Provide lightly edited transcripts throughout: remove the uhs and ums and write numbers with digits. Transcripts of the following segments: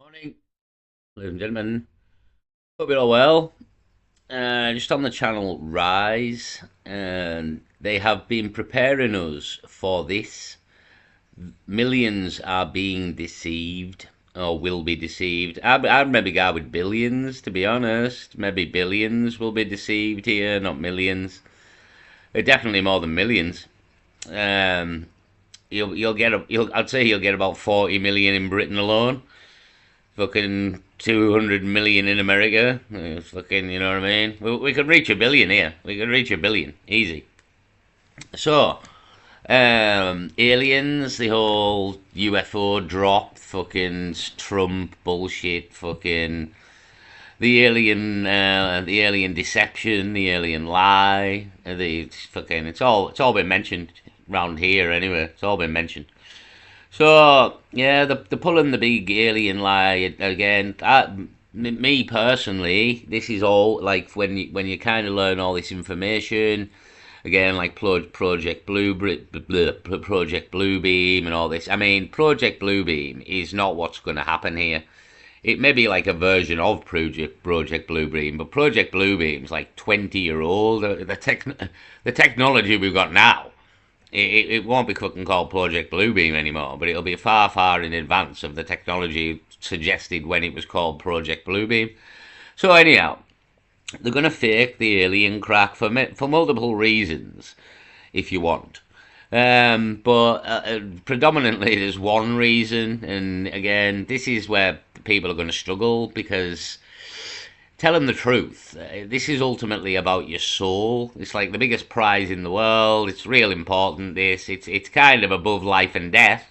Morning, ladies and gentlemen. Hope you're all well. Just on the channel Rise, and they have been preparing us for this. Millions are being deceived, or will be deceived. I'd maybe go with billions, to be honest. Maybe billions will be deceived here, not millions. Definitely more than millions. Um, I'd say you'll get about 40 million in Britain alone. Fucking 200 million in America. Fucking, you know what I mean? We could reach a billion here. We could reach a billion. Easy. So, aliens, the whole UFO drop, fucking Trump bullshit, fucking the alien deception, the alien lie, the fucking, it's all been mentioned round here anyway. It's all been mentioned. So yeah, the pulling the big alien lie again. Me personally, this is all like when you kind of learn all this information again, like Project Project Bluebeam and all this. I mean, Project Bluebeam is not what's going to happen here. It may be like a version of Project Bluebeam, but Project Bluebeam's like 20-year old. The technology we've got now, it won't be fucking called Project Bluebeam anymore, but it'll be far, far in advance of the technology suggested when it was called Project Bluebeam. So anyhow, they're going to fake the alien crack for multiple reasons, if you want. But predominantly there's one reason, and again, this is where people are going to struggle because telling the truth, this is ultimately about your soul. It's like the biggest prize in the world. It's real important. It's kind of above life and death,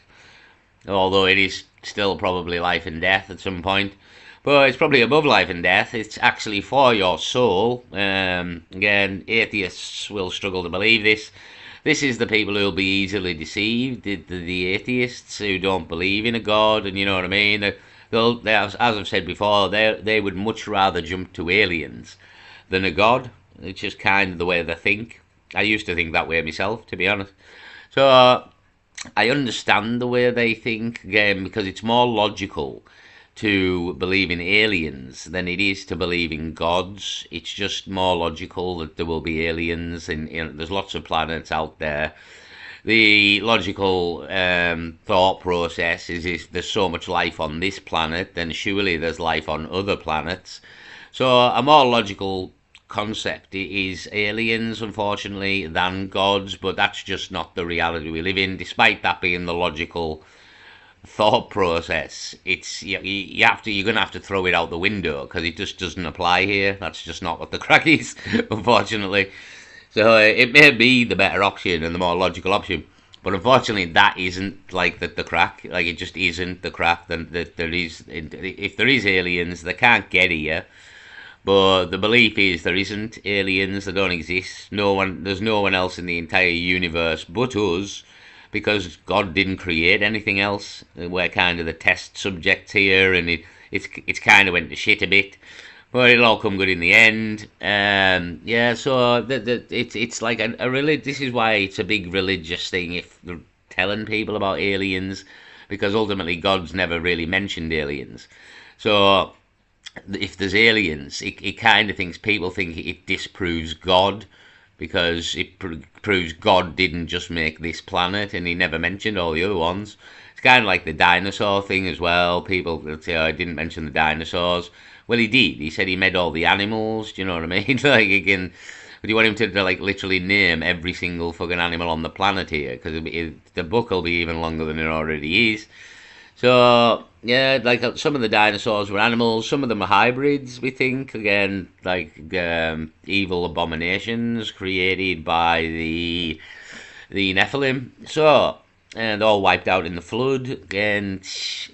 although it is still probably life and death at some point. But it's probably above life and death. It's actually for your soul. Again, atheists will struggle to believe this. This is the people who'll be easily deceived, the atheists who don't believe in a god, and you know what I mean. As I've said before, they would much rather jump to aliens than a god. It's just kind of the way they think. I used to think that way myself, to be honest. So I understand the way they think again because it's more logical to believe in aliens than it is to believe in gods. It's just more logical that there will be aliens, and there's lots of planets out there. The logical thought process is if there's so much life on this planet, then surely there's life on other planets. So a more logical concept is aliens, unfortunately, than gods, but that's just not the reality we live in. Despite that being the logical thought process, you're gonna have to throw it out the window because it just doesn't apply here. That's just not what the crack is, unfortunately. So it may be the better option and the more logical option, but unfortunately that isn't like the crack. Like it just isn't the crack. That there is, if there is aliens, they can't get here. But the belief is there isn't aliens. They don't exist. There's no one else in the entire universe but us, because God didn't create anything else. We're kind of the test subjects here, and it's kind of went to shit a bit, but it'll all come good in the end. Yeah, so it's like this is why it's a big religious thing if they're telling people about aliens, because ultimately God's never really mentioned aliens. So if there's aliens, it kind of thinks people think it disproves God because it proves God didn't just make this planet and he never mentioned all the other ones. It's kind of like the dinosaur thing as well. People say, "Oh, I didn't mention the dinosaurs." Well, he did. He said he made all the animals. Do you know what I mean? Like again, do you want him to like literally name every single fucking animal on the planet here? Because the book will be even longer than it already is. So yeah, like some of the dinosaurs were animals, some of them are hybrids. We think again, like evil abominations created by the Nephilim. So and all wiped out in the flood. Again,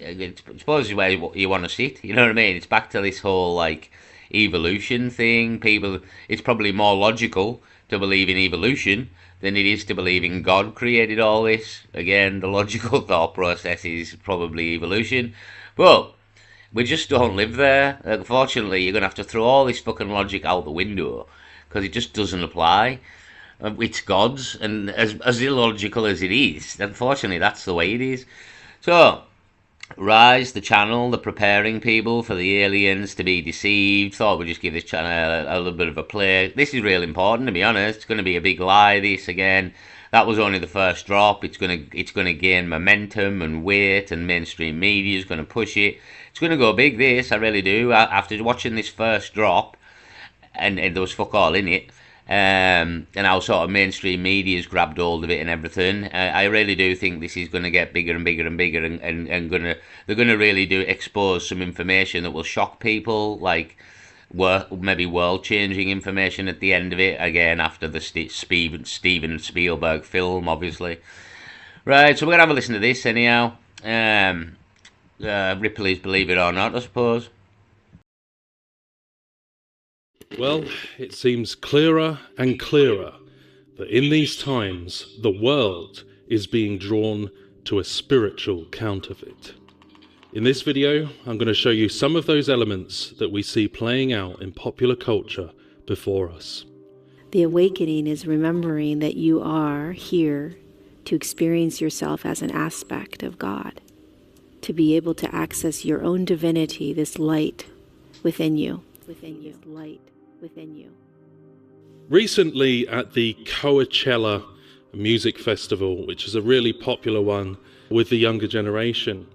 I suppose is where you want to sit. You know what I mean? It's back to this whole like evolution thing. People, it's probably more logical to believe in evolution than it is to believe in God created all this. Again, the logical thought process is probably evolution. But we just don't live there. Unfortunately, you're going to have to throw all this fucking logic out the window because it just doesn't apply. It's God's, and as illogical as it is, unfortunately, that's the way it is. So, Rise, the channel, they're preparing people for the aliens to be deceived. Thought we'd just give this channel a little bit of a play. This is real important, to be honest. It's going to be a big lie, this, again. That was only the first drop. It's going to gain momentum and weight, and mainstream media is going to push it. It's going to go big, this, I really do. After watching this first drop, and there was fuck all in it, and how sort of mainstream media's grabbed hold of it and everything. I really do think this is going to get bigger and bigger and bigger, and they're going to really do expose some information that will shock people, like maybe world-changing information at the end of it, again, after the Steven Spielberg film, obviously. Right, so we're going to have a listen to this anyhow. Ripley's Believe It or Not, I suppose. Well, it seems clearer and clearer that in these times the world is being drawn to a spiritual counterfeit. In this video, I'm going to show you some of those elements that we see playing out in popular culture before us. The awakening is remembering that you are here to experience yourself as an aspect of God, to be able to access your own divinity, this light within you, this light within you. Recently at the Coachella Music Festival, which is a really popular one with the younger generation,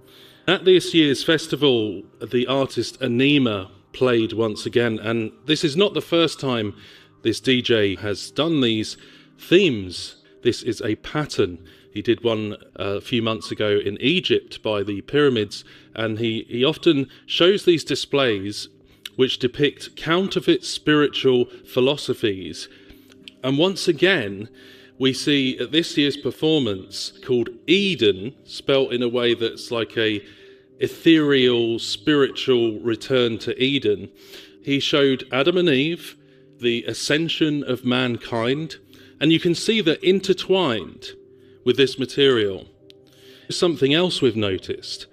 at this year's festival, the artist Anima played once again, and this is not the first time this DJ has done these themes. This is a pattern. He did one a few months ago in Egypt by the pyramids, and he often shows these displays which depict counterfeit spiritual philosophies. And once again, we see at this year's performance called Eden, spelt in a way that's like a ethereal, spiritual return to Eden. He showed Adam and Eve, the ascension of mankind, and you can see that intertwined with this material. Something else we've noticed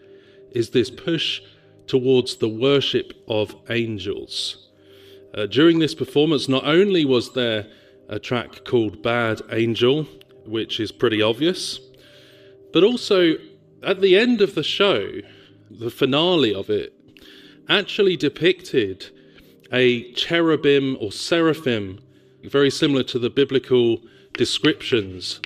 is this push towards the worship of angels. During this performance, not only was there a track called Bad Angel, which is pretty obvious, but also at the end of the show, the finale of it actually depicted a cherubim or seraphim, very similar to the biblical descriptions.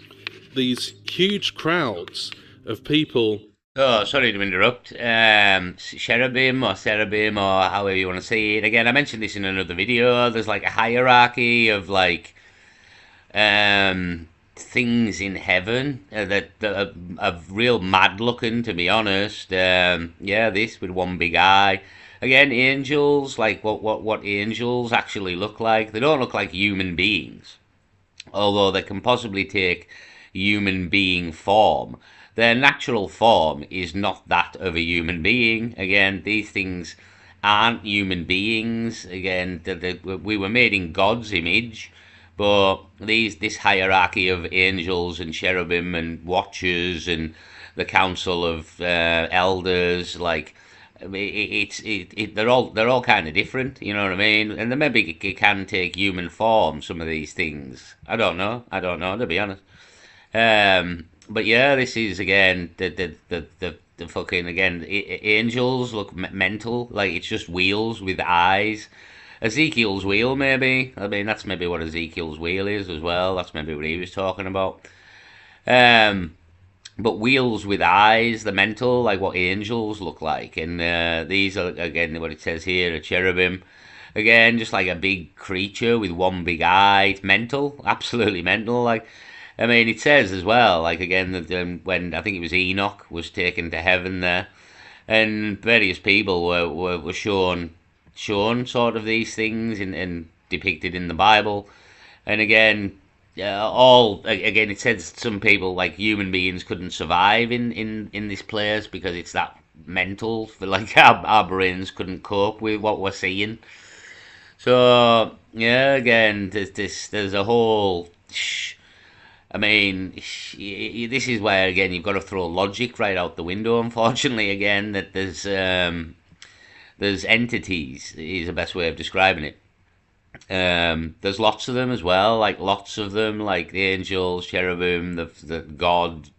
These huge crowds of people. Oh, sorry to interrupt. Cherubim or Serubim or however you want to say it. Again, I mentioned this in another video. There's like a hierarchy of like things in heaven that are real mad looking, to be honest. Yeah, this with one big eye. Again, angels, like what angels actually look like. They don't look like human beings, although they can possibly take human being form. Their natural form is not that of a human being. Again, these things aren't human beings. Again, we were made in God's image, but this hierarchy of angels and cherubim and watchers and the council of elders, like they're all kind of different. You know what I mean? And they maybe can take human form. Some of these things, I don't know, to be honest. But yeah, this is again the fucking again angels look mental, like it's just wheels with eyes. Ezekiel's wheel, maybe. I mean, that's maybe what Ezekiel's wheel is as well. That's maybe what he was talking about. But wheels with eyes, the mental, like what angels look like. And these are again what it says here, a cherubim. Again, just like a big creature with one big eye. It's mental, absolutely mental. Like, I mean, it says as well, like again, that when I think it was Enoch was taken to heaven there, and various people were shown sort of these things and depicted in the Bible, and again, it says some people, like human beings, couldn't survive in this place because it's that mental, like our brains couldn't cope with what we're seeing. So yeah, again, there's a whole. I mean, this is where, again, you've got to throw logic right out the window, unfortunately, again, that there's entities, is the best way of describing it. There's lots of them as well, like lots of them, like the angels, cherubim, the God,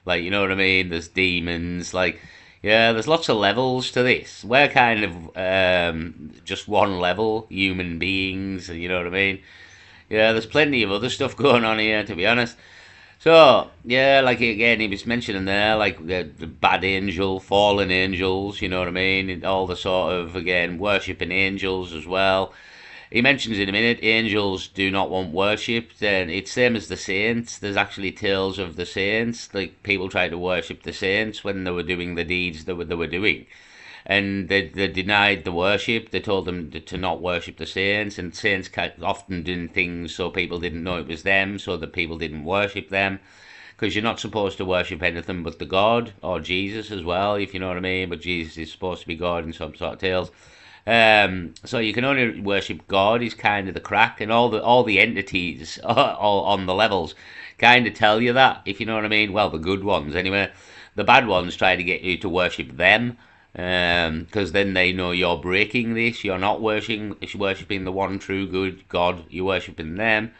like, you know what I mean? There's demons, like, Yeah, there's lots of levels to this. We're kind of just one level, human beings, you know what I mean? Yeah, there's plenty of other stuff going on here, to be honest. So, yeah, like again, he was mentioning there, like the bad angel, fallen angels, you know what I mean? And all the sort of, again, worshipping angels as well. He mentions in a minute, angels do not want worshipped, and it's same as the saints. There's actually tales of the saints, like people tried to worship the saints when they were doing the deeds they were doing. And they denied the worship. They told them to not worship the saints, and saints often doing things so people didn't know it was them, so that people didn't worship them. Because you're not supposed to worship anything but the God, or Jesus as well, if you know what I mean. But Jesus is supposed to be God in some sort of tales. So you can only worship God. Is kind of the crack, and all the entities all on the levels kind of tell you that, if you know what I mean. Well, the good ones anyway. The bad ones try to get you to worship them, because then they know you're breaking this. You're not worshipping the one true good God. You're worshipping them.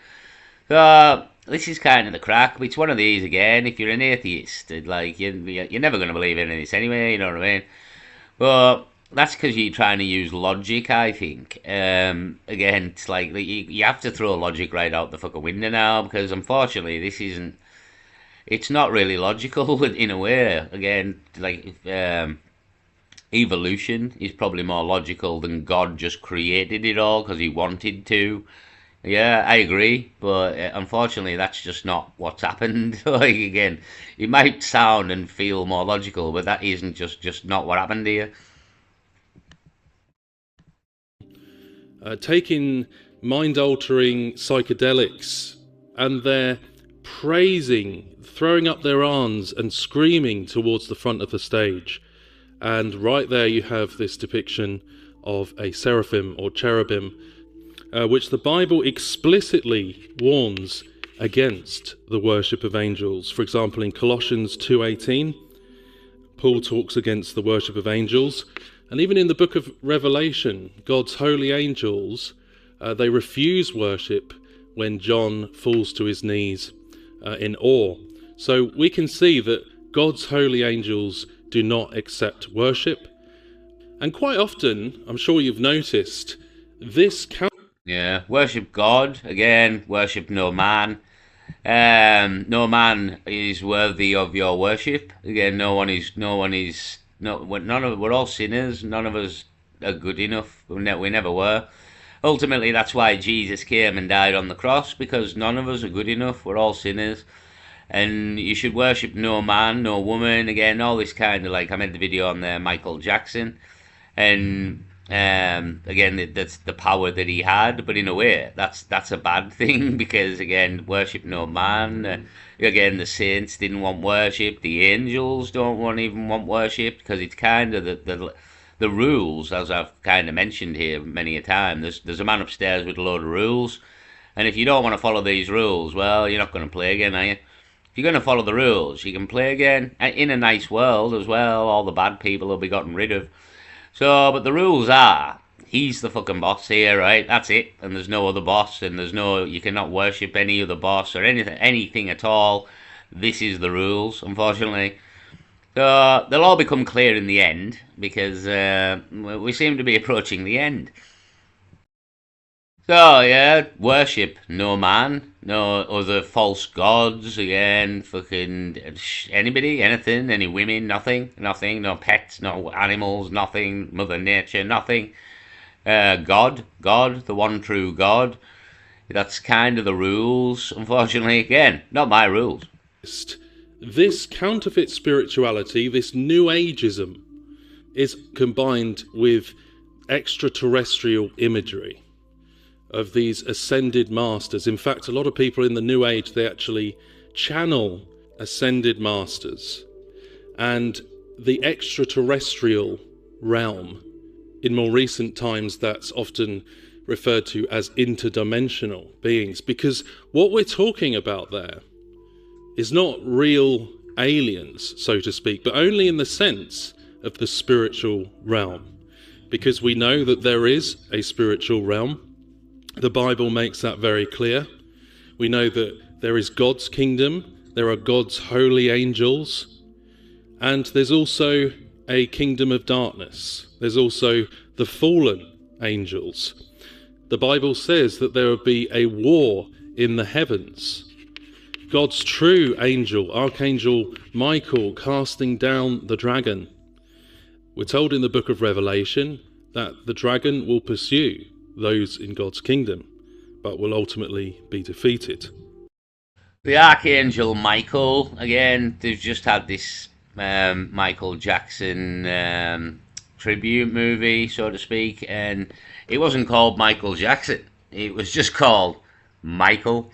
So this is kind of the crack. But it's one of these again. If you're an atheist, like you're never going to believe any of this anyway. You know what I mean? But that's because you're trying to use logic, I think. Again, it's like you have to throw logic right out the fucking window now, because unfortunately this isn't. It's not really logical in a way. Again, like evolution is probably more logical than God just created it all because he wanted to. Yeah, I agree, but unfortunately that's just not what's happened. Like again, it might sound and feel more logical, but that isn't just not what happened here. Taking mind-altering psychedelics, and they're praising, throwing up their arms and screaming towards the front of the stage. And right there you have this depiction of a seraphim or cherubim, which the Bible explicitly warns against the worship of angels. For example, in Colossians 2:18, Paul talks against the worship of angels. And even in the book of Revelation, God's holy angels, they refuse worship when John falls to his knees in awe. So we can see that God's holy angels do not accept worship. And quite often, I'm sure you've noticed, this Yeah, worship God. Again, worship no man. No man is worthy of your worship. Again, we're all sinners. None of us are good enough. We never were. Ultimately, that's why Jesus came and died on the cross, because none of us are good enough. We're all sinners. And you should worship no man, no woman. Again, all this kind of, like, I made the video on there, Michael Jackson. And again, that's the power that he had, but in a way that's a bad thing, because again, worship no man. Again, the saints didn't want worship. The angels don't even want worship, because it's kind of the rules, as I've kind of mentioned here many a time. There's a man upstairs with a load of rules, and if you don't want to follow these rules, well, you're not going to play again, are you? If you're going to follow the rules, you can play again in a nice world as well. All the bad people will be gotten rid of. So, but the rules are, he's the fucking boss here, right? That's it. And there's no other boss, and you cannot worship any other boss or anything at all. This is the rules, unfortunately. So, they'll all become clear in the end, because we seem to be approaching the end. So, yeah, worship no man, no other false gods, again, fucking anybody, anything, any women, nothing, no pets, no animals, nothing, Mother Nature, nothing. God, the one true God. That's kind of the rules, unfortunately. Again, not my rules. This counterfeit spirituality, this New Ageism, is combined with extraterrestrial imagery of these ascended masters. In fact, a lot of people in the New Age, they actually channel ascended masters and the extraterrestrial realm. In more recent times, that's often referred to as interdimensional beings, because what we're talking about there is not real aliens, so to speak, but only in the sense of the spiritual realm, because we know that there is a spiritual realm. The Bible makes that very clear. We know that there is God's kingdom, there are God's holy angels, and there's also a kingdom of darkness. There's also the fallen angels. The Bible says that there will be a war in the heavens. God's true angel, Archangel Michael, casting down the dragon. We're told in the book of Revelation that the dragon will pursue those in God's kingdom, but will ultimately be defeated. The Archangel Michael, again, they've just had this Michael Jackson tribute movie, so to speak, and it wasn't called Michael Jackson. It was just called Michael.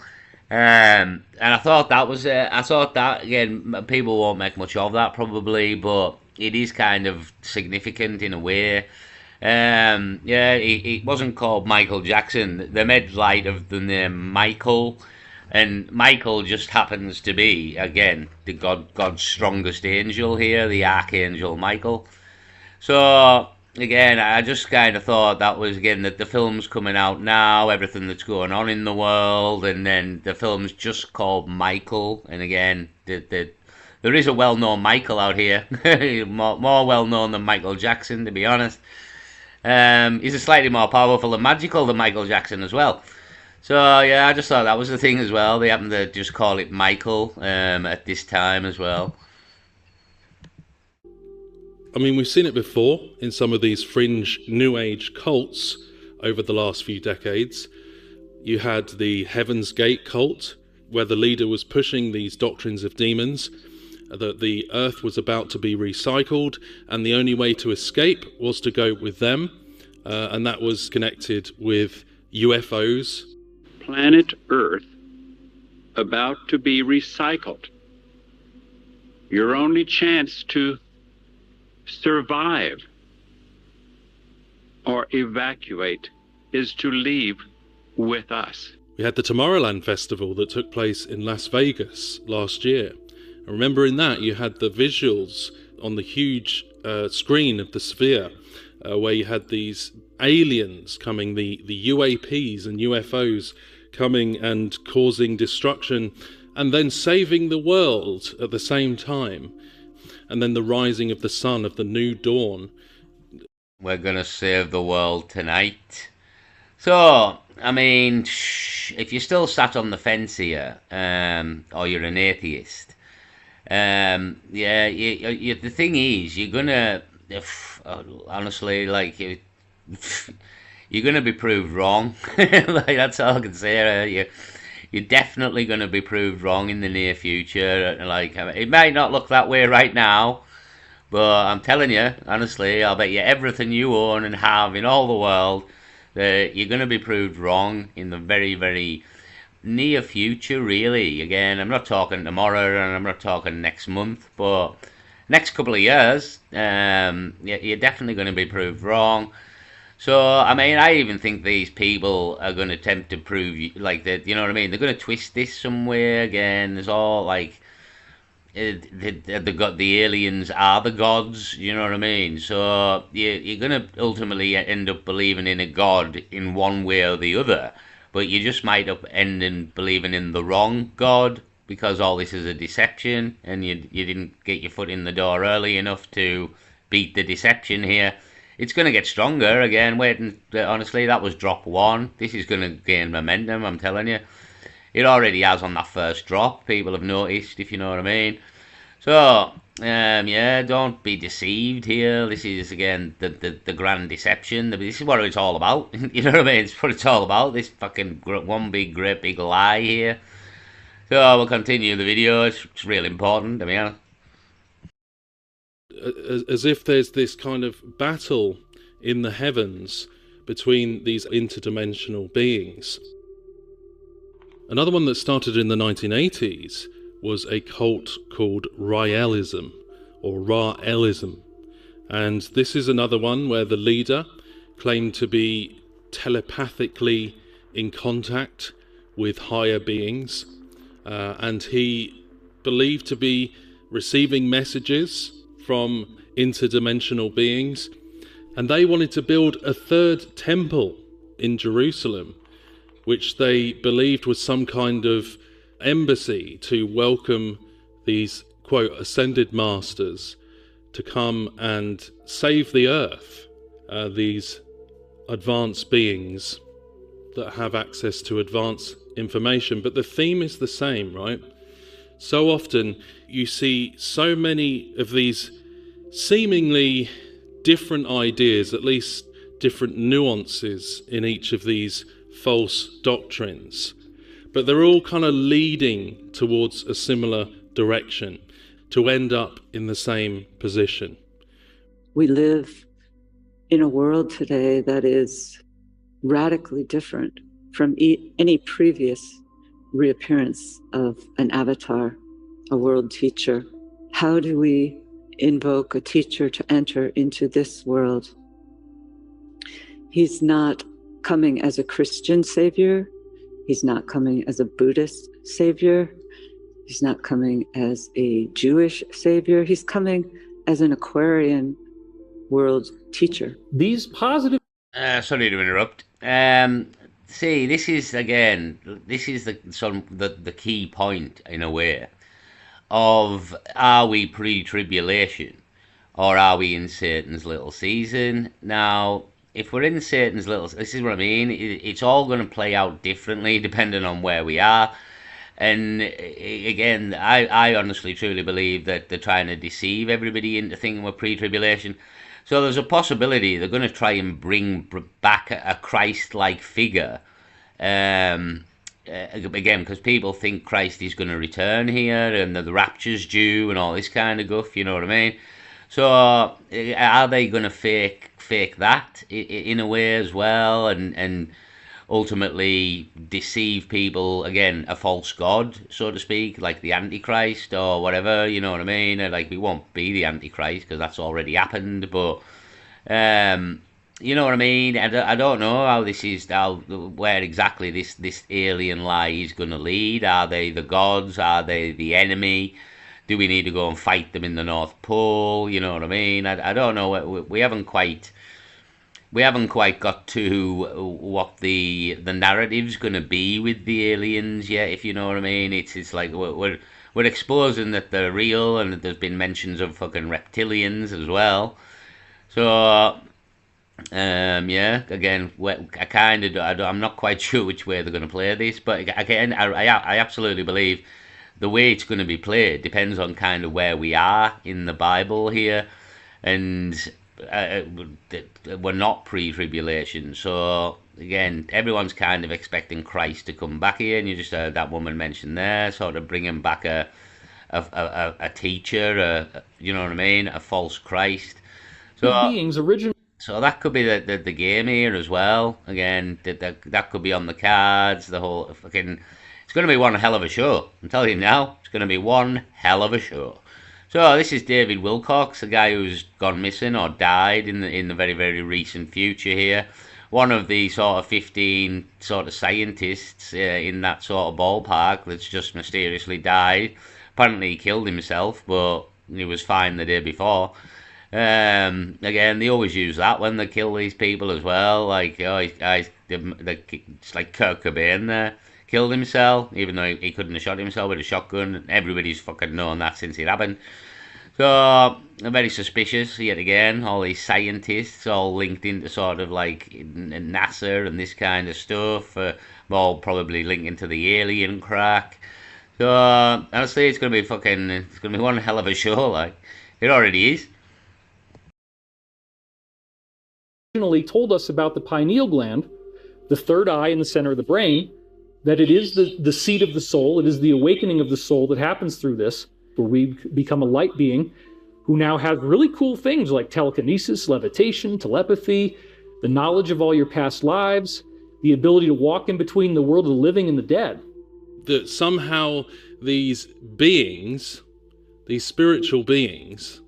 And I thought that was again, people won't make much of that probably, but it is kind of significant in a way. Yeah, it wasn't called Michael Jackson. They made light of the name Michael, and Michael just happens to be, again, the God's strongest angel here, the Archangel Michael. So again, I just kind of thought that was, again, that the film's coming out now, everything that's going on in the world, and then the film's just called Michael, and again, there is a well-known Michael out here, more well-known than Michael Jackson, to be honest. He's a slightly more powerful and magical than Michael Jackson as well. So yeah, I just thought that was the thing as well. They happened to just call it Michael at this time as well. I mean, we've seen it before in some of these fringe New Age cults over the last few decades. You had the Heaven's Gate cult, where the leader was pushing these doctrines of demons, that the earth was about to be recycled, and the only way to escape was to go with them, and that was connected with UFOs. Planet Earth about to be recycled. Your only chance to survive or evacuate is to leave with us. We had the Tomorrowland Festival that took place in Las Vegas last year. And remember, in that you had the visuals on the huge screen of the Sphere, where you had these aliens coming, the UAPs and UFOs coming and causing destruction, and then saving the world at the same time. And then the rising of the sun, of the new dawn. We're going to save the world tonight. So, I mean, if you're still sat on the fence here, or you're an atheist, yeah, the thing is, you're going to, honestly, like, you're going to be proved wrong. Like, that's all I can say. You're definitely going to be proved wrong in the near future. Like, it might not look that way right now, but I'm telling you, honestly, I'll bet you everything you own and have in all the world that you're going to be proved wrong in the very, very near future, really. Again, I'm not talking tomorrow and I'm not talking next month, but next couple of years, you're definitely going to be proved wrong. So, I mean, I even think these people are going to attempt to prove, like, that, you know what I mean? They're going to twist this somewhere again. There's all, like, the aliens are the gods, you know what I mean? So, you're going to ultimately end up believing in a god in one way or the other. But you just might end up believing in the wrong god, because all this is a deception, and you didn't get your foot in the door early enough to beat the deception here. It's going to get stronger again. Honestly, that was drop one. This is going to gain momentum, I'm telling you. It already has on that first drop. People have noticed, if you know what I mean. So, yeah, don't be deceived here. This is, again, the grand deception. This is what it's all about. You know what I mean? It's what it's all about. This fucking one great big lie here. So, we'll continue the video. It's really important, to be honest. As if there's this kind of battle in the heavens between these interdimensional beings. Another one that started in the 1980s was a cult called Raelism, or Raelism. And this is another one where the leader claimed to be telepathically in contact with higher beings, and he believed to be receiving messages from interdimensional beings, and they wanted to build a third temple in Jerusalem, which they believed was some kind of embassy to welcome these, quote, ascended masters to come and save the earth. These advanced beings that have access to advanced information, but the theme is the same, right? So often you see so many of these seemingly different ideas, at least different nuances in each of these false doctrines, but they're all kind of leading towards a similar direction, to end up in the same position. We live in a world today that is radically different from any previous reappearance of an avatar, a world teacher. How do we invoke a teacher to enter into this world? He's not coming as a Christian savior. He's not coming as a Buddhist savior. He's not coming as a Jewish savior. He's coming as an Aquarian world teacher. These positive... Sorry to interrupt. See, this is the key point, in a way, of are we pre-tribulation or are we in Satan's little season? Now, if we're in Satan's little... This is what I mean. It's all going to play out differently depending on where we are. And again, I honestly, truly believe that they're trying to deceive everybody into thinking we're pre-tribulation. So there's a possibility they're going to try and bring back a Christ-like figure. Again, because people think Christ is going to return here and the rapture's due and all this kind of guff, you know what I mean? So are they going to fake that in a way as well, and ultimately deceive people, again, a false god, so to speak, like the Antichrist or whatever, you know what I mean? Like, we won't be the Antichrist because that's already happened, but you know what I mean? I don't know how this is, where exactly this alien lie is going to lead. Are they the gods? Are they the enemy? Do we need to go and fight them in the North Pole? You know what I mean? I don't know. We haven't quite got to what the narrative's going to be with the aliens yet, if you know what I mean. It's like we're exposing that they're real, and that there's been mentions of fucking reptilians as well. So yeah, again, I'm not quite sure which way they're going to play this, but again, I absolutely believe the way it's going to be played depends on kind of where we are in the Bible here, and we're not pre-tribulation. So again, everyone's kind of expecting Christ to come back here, and you just heard that woman mention there, sort of bringing back a teacher, you know what I mean, a false Christ. So beings originally. So that could be the game here as well. Again, that could be on the cards. The whole fucking, it's going to be one hell of a show. I'm telling you now, it's going to be one hell of a show. So this is David Wilcox, a guy who's gone missing or died in the very, very recent future here. One of the sort of 15 sort of scientists in that sort of ballpark that's just mysteriously died. Apparently he killed himself, but he was fine the day before. Again, they always use that when they kill these people as well. Like, it's like Kurt Cobain there. Killed himself, even though he couldn't have shot himself with a shotgun. Everybody's fucking known that since it happened. So, I'm very suspicious, yet again, all these scientists all linked into sort of like NASA and this kind of stuff, all probably linked into the alien crack. So, honestly, it's going to be one hell of a show, like, it already is. Originally told us about the pineal gland, the third eye in the center of the brain, that it is the seat of the soul, it is the awakening of the soul that happens through this, where we become a light being who now has really cool things like telekinesis, levitation, telepathy, the knowledge of all your past lives, the ability to walk in between the world of the living and the dead. That somehow these beings, these spiritual beings,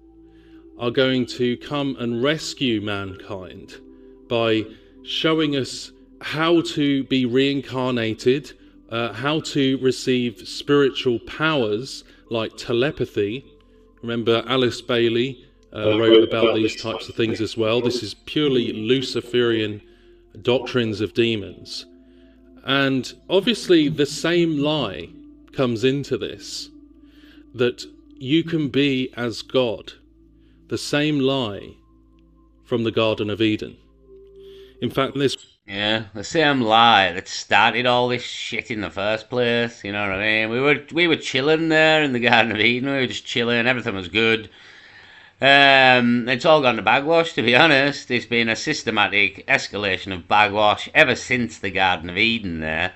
are going to come and rescue mankind by showing us how to be reincarnated, how to receive spiritual powers like telepathy. Remember, Alice Bailey wrote about these types of things as well. This is purely Luciferian doctrines of demons. And obviously the same lie comes into this, that you can be as God, the same lie from the Garden of Eden. In fact, this... Yeah, the same lie that started all this shit in the first place, you know what I mean? We were chilling there in the Garden of Eden, we were just chilling, everything was good. It's all gone to bagwash, to be honest. It's been a systematic escalation of bagwash ever since the Garden of Eden there.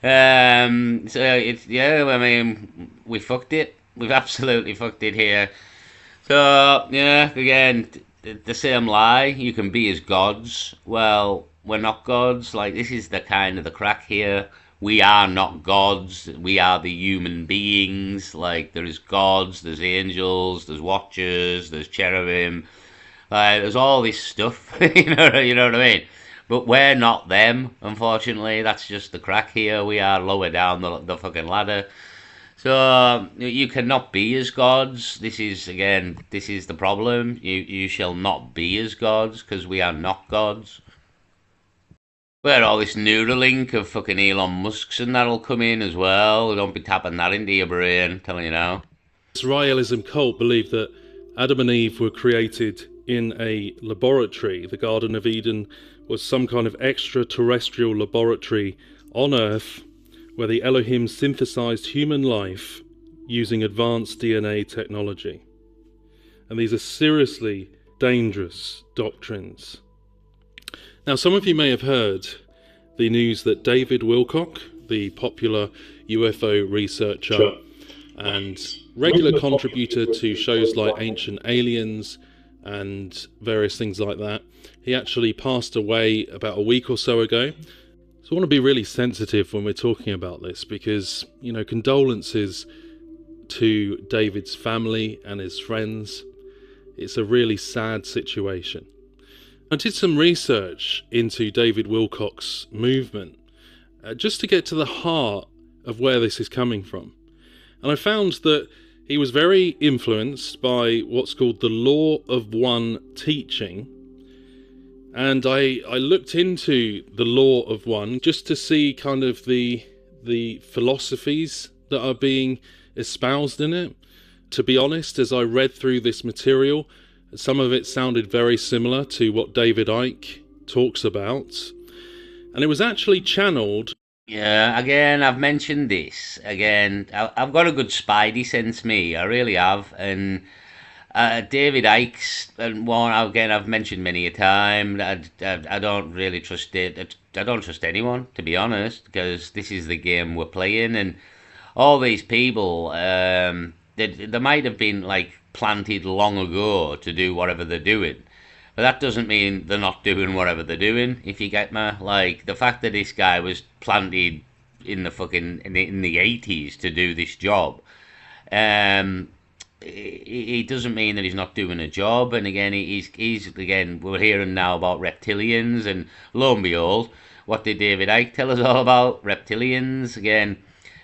So it's, yeah, I mean, we fucked it. We've absolutely fucked it here. So, yeah, again, the same lie, you can be as gods. Well, we're not gods. Like, this is the kind of the crack here. We are not gods. We are the human beings. Like, there is gods, there's angels, there's watchers, there's cherubim. Like, there's all this stuff, you know what I mean? But we're not them, unfortunately. That's just the crack here. We are lower down the fucking ladder. So, you cannot be as gods. This is the problem. You shall not be as gods, because we are not gods. Where all this Neuralink of fucking Elon Musk's and that'll come in as well. Don't be tapping that into your brain, telling you now. This Raelism cult believed that Adam and Eve were created in a laboratory. The Garden of Eden was some kind of extraterrestrial laboratory on Earth where the Elohim synthesized human life using advanced DNA technology. And these are seriously dangerous doctrines. Now, some of you may have heard the news that David Wilcock, the popular UFO researcher and regular contributor to shows like Ancient Aliens and various things like that, he actually passed away about a week or so ago. So I want to be really sensitive when we're talking about this because, you know, condolences to David's family and his friends. It's a really sad situation. I did some research into David Wilcock's movement just to get to the heart of where this is coming from. And I found that he was very influenced by what's called the Law of One teaching. And I looked into the Law of One just to see kind of the philosophies that are being espoused in it. To be honest, as I read through this material, some of it sounded very similar to what David Icke talks about. And it was actually channeled. Yeah, again, I've mentioned this. Again, I've got a good spidey sense, me. I really have. And David Icke's one, again, I've mentioned many a time. I don't really trust it. I don't trust anyone, to be honest, because this is the game we're playing. And all these people, they might have been, like, planted long ago to do whatever they're doing, but that doesn't mean they're not doing whatever they're doing, if you get me. Like, the fact that this guy was planted in the 80s to do this job, it doesn't mean that he's not doing a job. And again, he's again, we're hearing now about reptilians, and lo and behold, what did David Icke tell us all about? Reptilians. Again,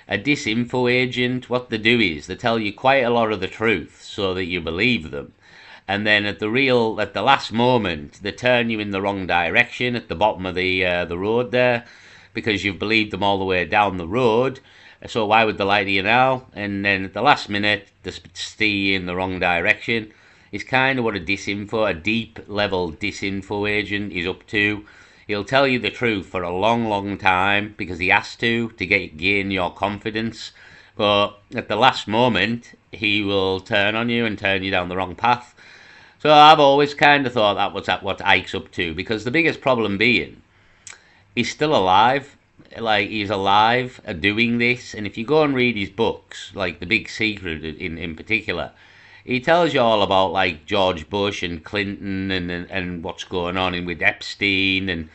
a disinfo agent, what they do is they tell you quite a lot of the truth so that you believe them. And then at the last moment, they turn you in the wrong direction at the bottom of the road there, because you've believed them all the way down the road. So why would they lie to you now? And then at the last minute, they steer you in the wrong direction. It's kind of what a deep level disinfo agent is up to. He'll tell you the truth for a long, long time because he has to gain your confidence. But at the last moment, he will turn on you and turn you down the wrong path. So I've always kind of thought that was what Icke's up to, because the biggest problem being, he's still alive. Like, he's alive doing this. And if you go and read his books, like The Big Secret in particular, he tells you all about, like, George Bush and Clinton and what's going on with Epstein, and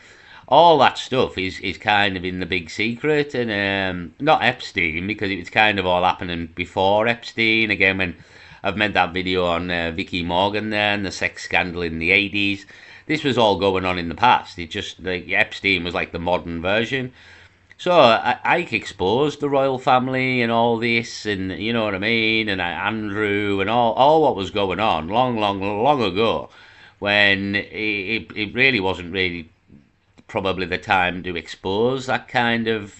all that stuff is kind of in The Big Secret. And not Epstein, because it was kind of all happening before Epstein. Again, when I've made that video on Vicky Morgan there and the sex scandal in the 80s, this was all going on in the past. It just, like, Epstein was like the modern version. So Icke exposed the royal family and all this, and you know what I mean, and Andrew and all what was going on long ago, when it really wasn't really probably the time to expose that kind of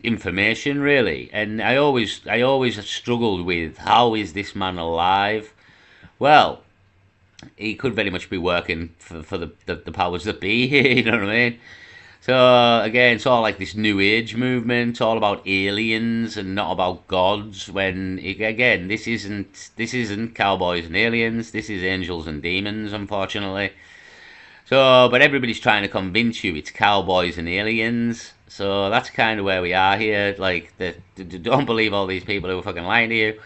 information, really. And I always struggled with, how is this man alive Well, he could very much be working for the powers that be. You know what I mean? So again, it's all like this New Age movement. It's all about aliens and not about gods. When again, this isn't cowboys and aliens. This is angels and demons, unfortunately. So, but everybody's trying to convince you it's cowboys and aliens. So that's kind of where we are here. Like, don't believe all these people who are fucking lying to you.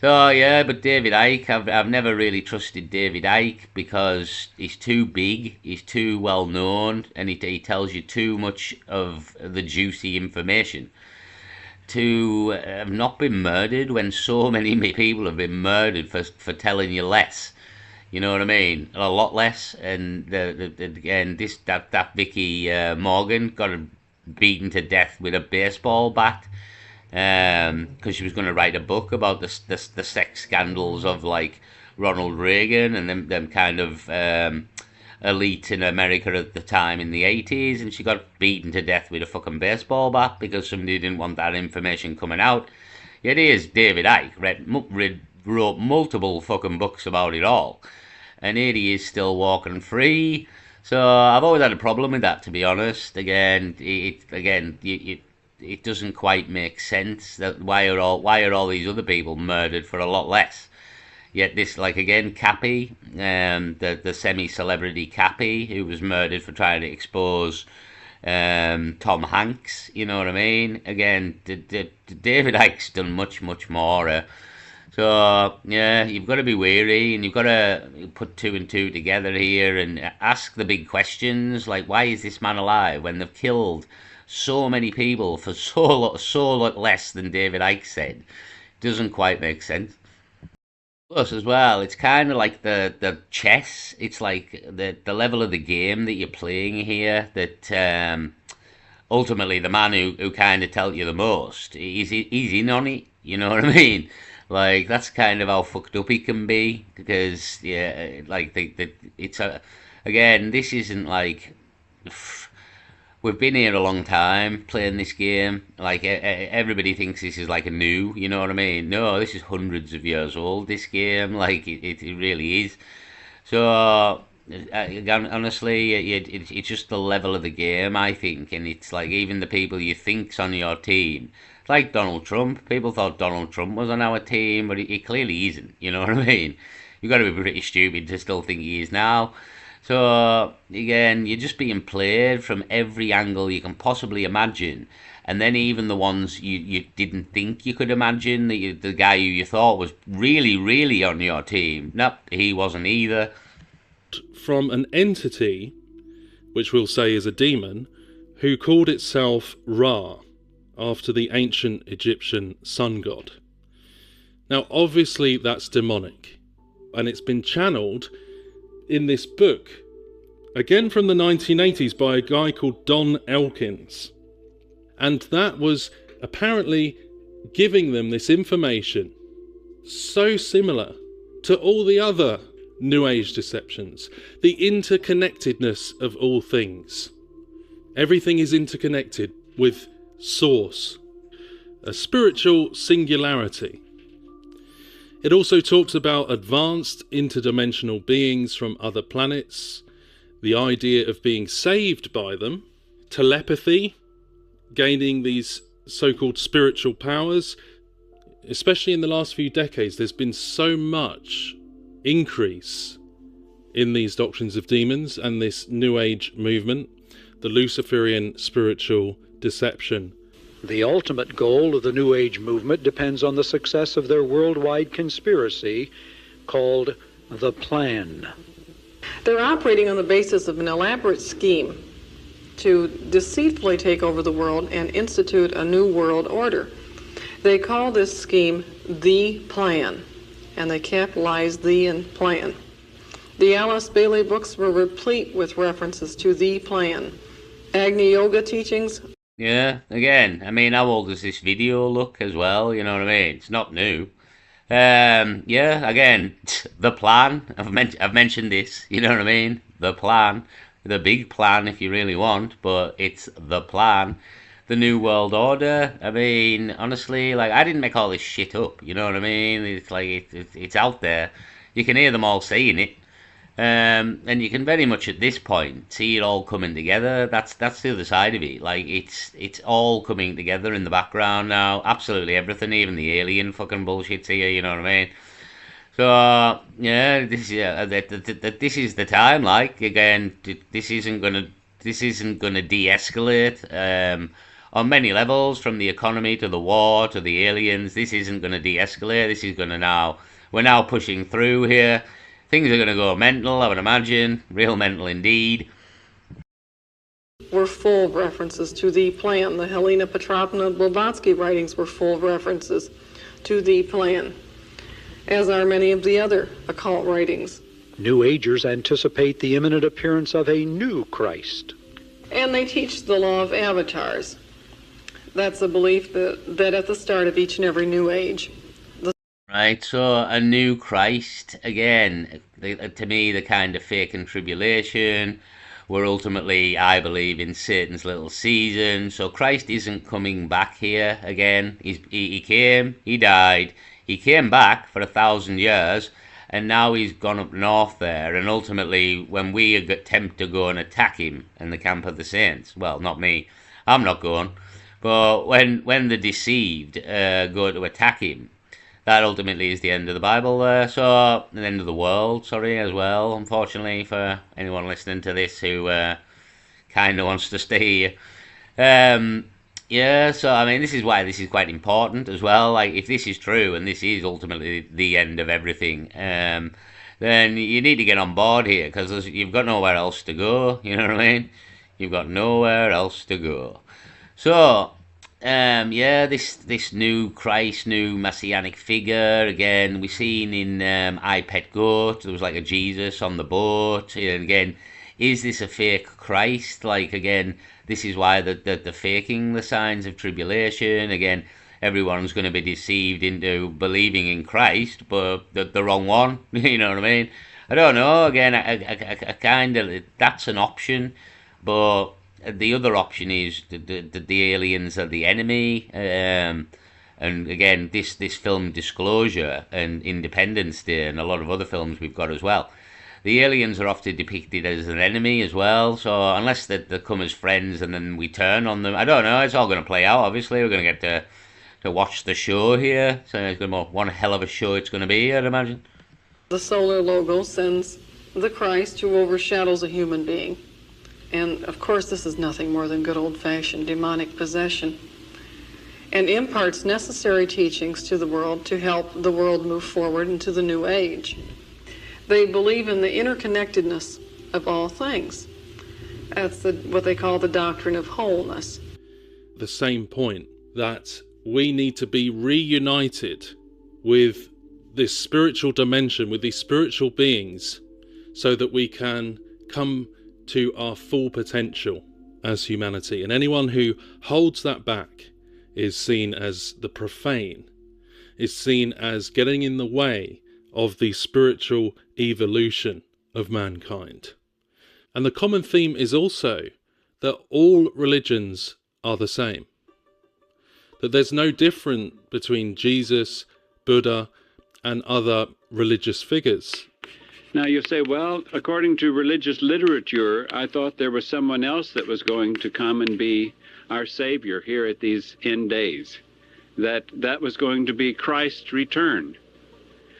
So yeah, but David Icke, I've never really trusted David Icke because he's too big, he's too well known, and he tells you too much of the juicy information. To have not been murdered when so many people have been murdered for telling you less. You know what I mean? A lot less. And again, that Vicky Morgan got beaten to death with a baseball bat. Because she was going to write a book about the sex scandals of like Ronald Reagan and them kind of elite in America at the time in the 80s, and she got beaten to death with a fucking baseball bat because somebody didn't want that information coming out. Yet here's David Icke, wrote multiple fucking books about it all, and here he is still walking free. So I've always had a problem with that, to be honest. Again, it doesn't quite make sense that why are all these other people murdered for a lot less? Yet this, like again, Cappy, the semi-celebrity Cappy, who was murdered for trying to expose Tom Hanks. You know what I mean? Again, David Icke's done much more. So yeah, you've got to be wary, and you've got to put two and two together here and ask the big questions, like why is this man alive when they've killed so many people for so lot less than David Icke said? Doesn't quite make sense. Plus, as well, it's kind of like the chess. It's like the level of the game that you're playing here. That ultimately, the man who kind of tells you the most, he's in on it. You know what I mean? Like that's kind of how fucked up he can be. Because yeah, like it's again, this isn't like. We've been here a long time playing this game. Like everybody thinks this is like a new, you know what I mean? No, this is hundreds of years old. This game, like it really is. So honestly, it's just the level of the game, I think, and it's like even the people you think's on your team. It's like Donald Trump. People thought Donald Trump was on our team, but he clearly isn't. You know what I mean? You've got to be pretty stupid to still think he is now. So again, you're just being played from every angle you can possibly imagine, and then even the ones you didn't think you could imagine. The guy who you thought was really on your team, nope, he wasn't either. From an entity, which we'll say is a demon, who called itself Ra, after the ancient Egyptian sun god. Now, obviously, that's demonic, and it's been channeled in this book, again from the 1980s, by a guy called Don Elkins. And that was apparently giving them this information so similar to all the other New Age deceptions, the interconnectedness of all things. Everything is interconnected with Source, a spiritual singularity. It also talks about advanced interdimensional beings from other planets, the idea of being saved by them, telepathy, gaining these so-called spiritual powers. Especially in the last few decades, there's been so much increase in these doctrines of demons and this New Age movement, the Luciferian spiritual deception. The ultimate goal of the New Age movement depends on the success of their worldwide conspiracy called the Plan. They're operating on the basis of an elaborate scheme to deceitfully take over the world and institute a new world order. They call this scheme the Plan, and they capitalize the in plan. The Alice Bailey books were replete with references to the Plan. Agni Yoga teachings. Yeah, again, I mean, how old does this video look as well? You know what I mean? It's not new. Yeah, again, the Plan. I've mentioned this. You know what I mean? The Plan, the big plan, if you really want, but it's the Plan, the New World Order. I mean, honestly, like I didn't make all this shit up. You know what I mean? It's like it's out there. You can hear them all saying it. And you can very much at this point see it all coming together. That's the other side of it. Like it's all coming together in the background now. Absolutely everything, even the alien fucking bullshit's here. You know what I mean? So yeah, this is the time. Like again, this isn't gonna de-escalate. On many levels, from the economy to the war to the aliens, this isn't gonna de-escalate. This is gonna we're now pushing through here. Things are going to go mental, I would imagine. Real mental indeed. Were full of references to the plan. The Helena Petrovna Blavatsky writings were full of references to the plan, as are many of the other occult writings. New Agers anticipate the imminent appearance of a new Christ. And they teach the law of avatars. That's a belief that at the start of each and every new age, right, so a new Christ, again, to me, the kind of fake and tribulation. We're ultimately, I believe, in Satan's little season. So Christ isn't coming back here again. He came, he died, he came back for 1,000 years, and now he's gone up north there. And ultimately, when we attempt to go and attack him in the camp of the saints, well, not me, I'm not going, but when the deceived go to attack him, that ultimately is the end of the Bible there, so the end of the world, sorry, as well, unfortunately, for anyone listening to this who kind of wants to stay here. Yeah, so, I mean, this is why this is quite important as well. Like, if this is true, and this is ultimately the end of everything, then you need to get on board here, because you've got nowhere else to go, you know what I mean? You've got nowhere else to go. So, yeah, this new Christ, new messianic figure, again, we've seen in I, Pet Goat, there was like a Jesus on the boat, and again, is this a fake Christ? Like, again, this is why they're faking the signs of tribulation. Again, everyone's going to be deceived into believing in Christ, but the wrong one, you know what I mean? I don't know, again, I kind of, that's an option, but the other option is the aliens are the enemy, and again, this film Disclosure and Independence Day and a lot of other films we've got as well, the aliens are often depicted as an enemy as well. So unless they come as friends and then we turn on them, I don't know. It's all going to play out. Obviously, we're going to get to watch the show here. So it's going to be one hell of a show. It's going to be, I'd imagine. The solar logo sends the Christ who overshadows a human being. And, of course, this is nothing more than good old-fashioned demonic possession, and imparts necessary teachings to the world to help the world move forward into the new age. They believe in the interconnectedness of all things. That's what they call the doctrine of wholeness. The same point, that we need to be reunited with this spiritual dimension, with these spiritual beings, so that we can come to our full potential as humanity. And anyone who holds that back is seen as the profane, is seen as getting in the way of the spiritual evolution of mankind. And the common theme is also that all religions are the same, that there's no difference between Jesus, Buddha, and other religious figures. Now you say, well, according to religious literature, I thought there was someone else that was going to come and be our Savior here at these end days, that was going to be Christ's return.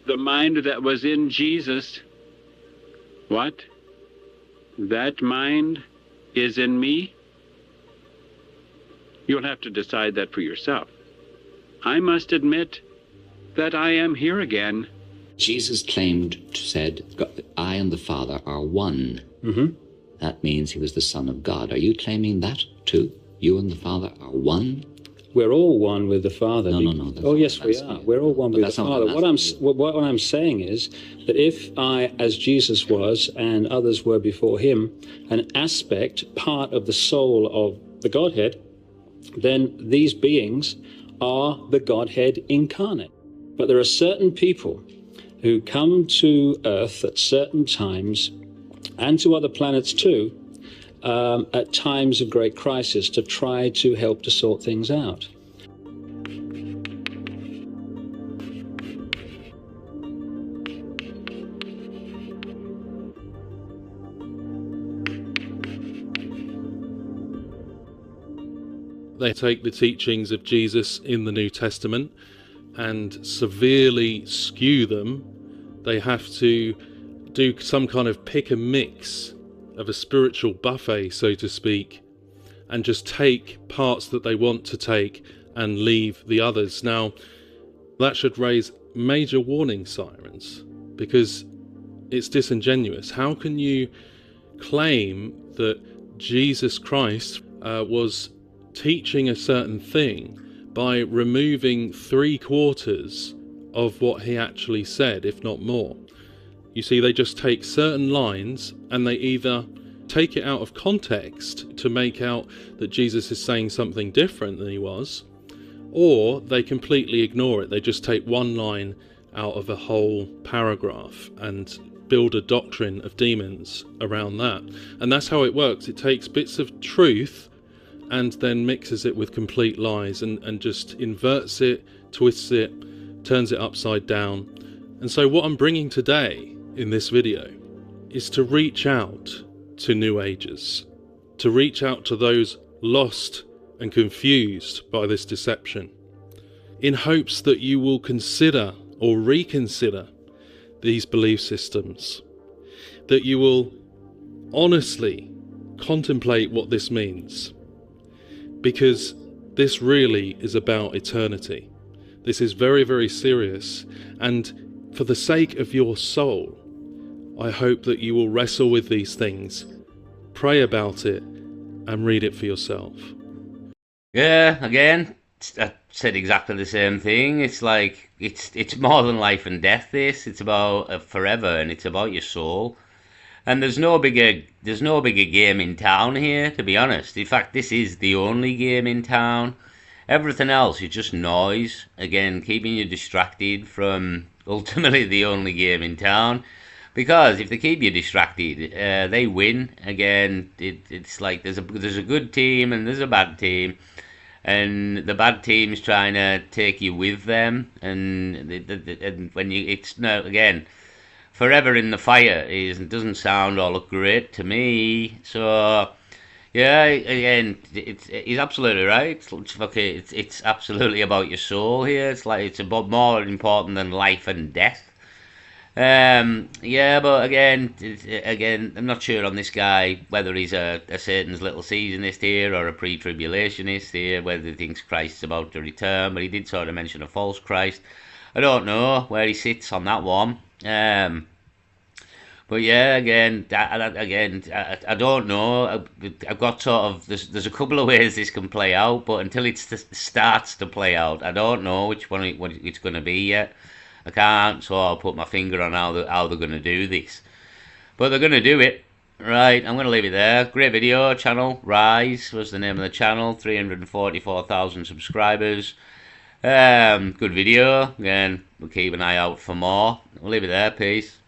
The mind that was in Jesus, what? That mind is in me? You'll have to decide that for yourself. I must admit that I am here again. Jesus said, I and the Father are one. Mm-hmm. That means he was the Son of God. Are you claiming that too? You and the Father are one? We're all one with the Father. No. Oh, yes, we are. We're all one with the Father. What I'm saying is that if I, as Jesus was, and others were before him, an aspect, part of the soul of the Godhead, then these beings are the Godhead incarnate. But there are certain people who come to Earth at certain times, and to other planets too, at times of great crisis, to try to help to sort things out. They take the teachings of Jesus in the New Testament and severely skew them. They have to do some kind of pick and mix of a spiritual buffet, so to speak, and just take parts that they want to take and leave the others. Now, that should raise major warning sirens, because it's disingenuous. How can you claim that Jesus Christ was teaching a certain thing by removing 3/4 of what he actually said, if not more? You see, they just take certain lines and they either take it out of context to make out that Jesus is saying something different than he was, or they completely ignore it. They just take one line out of a whole paragraph and build a doctrine of demons around that. And that's how it works. It takes bits of truth and then mixes it with complete lies and just inverts it, twists it, turns it upside down. And so what I'm bringing today in this video is to reach out to New Agers, to reach out to those lost and confused by this deception, in hopes that you will consider or reconsider these belief systems, that you will honestly contemplate what this means, because this really is about eternity. This is very, very serious, and for the sake of your soul, I hope that you will wrestle with these things, pray about it, and read it for yourself. Yeah, again, I said exactly the same thing. It's like, it's more than life and death, this. It's about forever, and it's about your soul. And there's no bigger game in town here, to be honest. In fact, this is the only game in town. Everything else is just noise. Again, keeping you distracted from ultimately the only game in town. Because if they keep you distracted, they win. Again, it's like there's a good team and there's a bad team, and the bad team's trying to take you with them. And when it's no, again, forever in the fire doesn't sound or look great to me. So yeah, again, he's absolutely right. It's absolutely about your soul here. It's like it's about more important than life and death. Yeah, but again, I'm not sure on this guy whether he's a Satan's little seasonist here or a pre-tribulationist here, whether he thinks Christ's about to return, but he did sort of mention a false Christ. I don't know where he sits on that one. But yeah, again, I don't know. I've got sort of there's a couple of ways this can play out, but until it starts to play out, I don't know which one it's going to be yet. I can't sort of put my finger on how they're going to do this, but they're going to do it. Right, I'm going to leave it there. Great video, channel Rise was the name of the channel. 344,000 subscribers. Good video. Again, we'll keep an eye out for more. We'll leave it there. Peace.